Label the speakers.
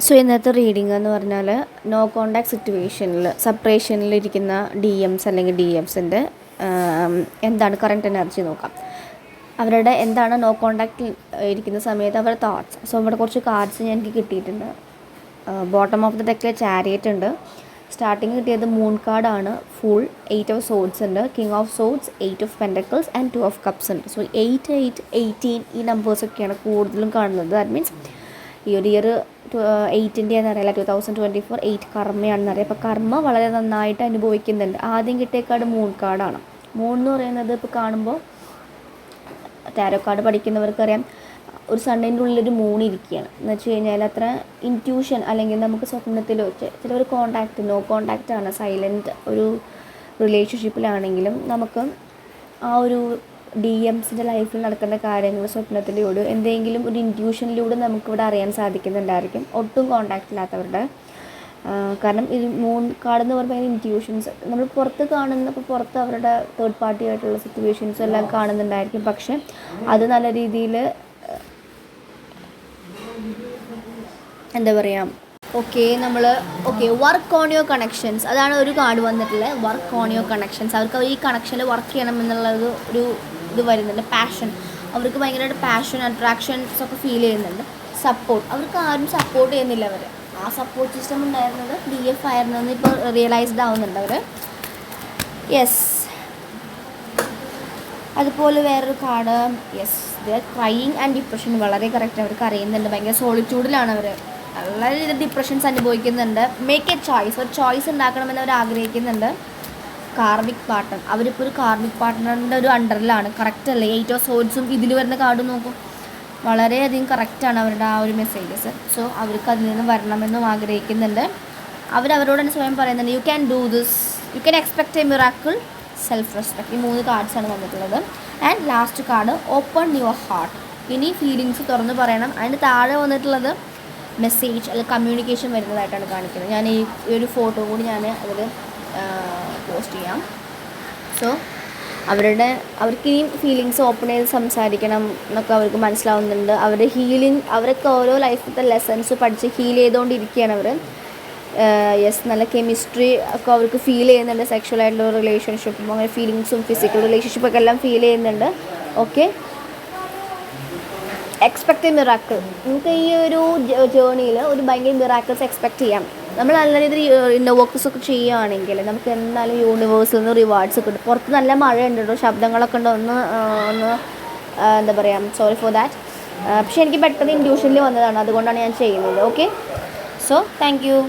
Speaker 1: So ഇന്നത്തെ reading എന്ന് പറഞ്ഞാൽ നോ കോണ്ടാക്ട് സിറ്റുവേഷനിൽ സെപ്പറേഷനിലിരിക്കുന്ന DMs അല്ലെങ്കിൽ DFസിൻ്റെ എന്താണ് കറൻറ്റ് എനർജി നോക്കാം. അവരുടെ എന്താണ് നോ കോണ്ടാക്റ്റിൽ ഇരിക്കുന്ന സമയത്ത് അവരുടെ തോട്ട്സ്. സോ ഇവിടെ കുറച്ച് കാർഡ്സ് എനിക്ക് കിട്ടിയിട്ടുണ്ട്. ബോട്ടം ഓഫ് ദ ഡെക്കിൽ ചാരിയറ്റ് ഉണ്ട്. സ്റ്റാർട്ടിങ് കിട്ടിയത് മൂൺ കാർഡാണ്. ഫുൾ 8 ഓഫ് സോഡ്സ് ഉണ്ട്. King of swords, 8 of pentacles and 2 of cups ഉണ്ട്. സോ 8, 8, 18 ഈ നമ്പേഴ്സൊക്കെയാണ് കൂടുതലും കാണുന്നത്. ദാറ്റ് മീൻസ് ഈ ഒരു ഇയർ 8ൻ്റെ എന്നറിയില്ല, 2024 8 കർമ്മയാണെന്നറിയാം. അപ്പോൾ കർമ്മ വളരെ നന്നായിട്ട് അനുഭവിക്കുന്നുണ്ട്. ആദ്യം കിട്ടിയ കാർഡ് മൂൺ കാർഡാണ്. മൂൺ എന്ന് പറയുന്നത് ഇപ്പോൾ കാണുമ്പോൾ ടാരോ കാർഡ് പഠിക്കുന്നവർക്കറിയാം, ഒരു സണ്ണിൻ്റെ ഉള്ളിലൊരു മൂൺ ഇരിക്കുകയാണ് എന്ന് വെച്ച് കഴിഞ്ഞാൽ അത്ര ഇൻറ്റ്യൂഷൻ അല്ലെങ്കിൽ നമുക്ക് സ്വപ്നത്തിൽ വെച്ച് ചിലവർ കോണ്ടാക്റ്റ് നോ കോണ്ടാക്റ്റാണ്, സൈലൻറ്റ് ഒരു റിലേഷൻഷിപ്പിലാണെങ്കിലും നമുക്ക് ആ ഒരു DMസിൻ്റെ ലൈഫിൽ നടക്കുന്ന കാര്യങ്ങൾ സ്വപ്നത്തിലൂടെ എന്തെങ്കിലും ഒരു ഇൻറ്റ്യൂഷനിലൂടെ നമുക്കിവിടെ അറിയാൻ സാധിക്കുന്നുണ്ടായിരിക്കും, ഒട്ടും കോണ്ടാക്റ്റ് ഇല്ലാത്തവരുടെ. കാരണം ഇത് മൂൺ കാർഡ് എന്ന് പറയുമ്പോൾ ഇൻറ്റ്യൂഷൻസ് നമ്മൾ പുറത്ത് കാണുന്ന, ഇപ്പോൾ പുറത്ത് അവരുടെ തേർഡ് പാർട്ടി ആയിട്ടുള്ള സിറ്റുവേഷൻസ് എല്ലാം കാണുന്നുണ്ടായിരിക്കും. പക്ഷെ അത് നല്ല രീതിയിൽ എന്താ പറയുക, വർക്ക് ഓൺ യുവർ കണക്ഷൻസ്, അതാണ് ഒരു കാർഡ് വന്നിട്ടുള്ളത്. Work on your connections. അവർക്ക് ഈ കണക്ഷനിൽ വർക്ക് ചെയ്യണം എന്നുള്ളത് ഒരു ഇത് വരുന്നുണ്ട്. പാഷൻ, അവർക്ക് ഭയങ്കരമായിട്ട് പാഷൻ, അട്രാക്ഷൻസ് ഒക്കെ ഫീൽ ചെയ്യുന്നുണ്ട്. സപ്പോർട്ട്, അവർക്ക് ആരും സപ്പോർട്ട് ചെയ്യുന്നില്ല. അവർ ആ സപ്പോർട്ട് സിസ്റ്റം ഉണ്ടായിരുന്നത് DF ആയിരുന്നെന്ന് ഇപ്പോൾ റിയലൈസ്ഡ് ആവുന്നുണ്ട് അവർ. യെസ്. അതുപോലെ വേറൊരു card, yes, crying and depression. വളരെ കറക്റ്റ്, അവർക്ക് അറിയുന്നുണ്ട്, ഭയങ്കര സോളിറ്റ്യൂഡിലാണ് അവർ, വളരെ രീതിയിൽ ഡിപ്രഷൻസ് അനുഭവിക്കുന്നുണ്ട്. മേക്ക് എ ചോയ്സ്, ഒരു ചോയ്സ് ഉണ്ടാക്കണമെന്ന് അവർ ആഗ്രഹിക്കുന്നുണ്ട്. കാർമിക് പാർട്ട്ണർ, അവരിപ്പോൾ ഒരു കാർമിക് പാർട്ട്ണറിൻ്റെ ഒരു അണ്ടറിലാണ്. കറക്റ്റ് അല്ലേ? 8 ഓഫ് സോഡ്സും ഇതിൽ വരുന്ന കാർഡും നോക്കും, വളരെയധികം കറക്റ്റാണ് അവരുടെ ആ ഒരു മെസ്സേജസ്. സോ അവർക്ക് അതിൽ നിന്ന് വരണമെന്നും ആഗ്രഹിക്കുന്നുണ്ട്. അവരോട് തന്നെ സ്വയം പറയുന്നുണ്ട്, you can do this, you can expect A miracle, self respect. ഈ 3 കാർഡ്സാണ് വന്നിട്ടുള്ളത്. And last card, open your heart. ഇനി ഫീലിങ്സ് തുറന്ന് പറയണം. അതിന് താഴെ വന്നിട്ടുള്ളത് മെസ്സേജ് അല്ലെങ്കിൽ കമ്മ്യൂണിക്കേഷൻ വരുന്നതായിട്ടാണ് കാണിക്കുന്നത്. ഞാൻ ഈ ഒരു ഫോട്ടോ കൂടി ഞാൻ അതിൽ പോസ്റ്റ് ചെയ്യാം. സോ അവർക്ക് ഇനിയും ഫീലിങ്സ് ഓപ്പൺ ചെയ്ത് സംസാരിക്കണം എന്നൊക്കെ അവർക്ക് മനസ്സിലാവുന്നുണ്ട്. അവരുടെ ഹീലിംഗ്, അവരൊക്കെ ഓരോ ലൈഫിലത്തെ ലെസൺസ് പഠിച്ച് ഹീൽ ചെയ്തുകൊണ്ടിരിക്കുകയാണ് അവർ. യെസ്, നല്ല കെമിസ്ട്രി ഒക്കെ അവർക്ക് ഫീൽ ചെയ്യുന്നുണ്ട്. സെക്ഷുവലായിട്ടുള്ള റിലേഷൻഷിപ്പും അങ്ങനെ ഫീലിങ്സും ഫിസിക്കൽ റിലേഷൻഷിപ്പൊക്കെ എല്ലാം ഫീൽ ചെയ്യുന്നുണ്ട്. Okay, expect A miracle. നമുക്ക് ഈ ഒരു ജേർണിയിൽ ഒരു ഭയങ്കര മിറാക്കിൾസ് എക്സ്പെക്റ്റ് ചെയ്യാം. നമ്മൾ നല്ല രീതിയിൽ ഇന്നർ വർക്ക്സ് ഒക്കെ ചെയ്യുകയാണെങ്കിൽ നമുക്ക് എന്തായാലും യൂണിവേഴ്സിൽ നിന്ന് റിവാർഡ്സ് കിട്ടും. പുറത്ത് നല്ല മഴ ഉണ്ട് കേട്ടോ, ശബ്ദങ്ങളൊക്കെ ഉണ്ട്, ഒന്ന് എന്താ പറയുക, സോറി ഫോർ ദാറ്റ്. പക്ഷേ എനിക്ക് പെട്ടെന്ന് ഇൻഡ്യൂഷനിൽ വന്നതാണ്, അതുകൊണ്ടാണ് ഞാൻ ചെയ്യുന്നത്. Okay, so thank you.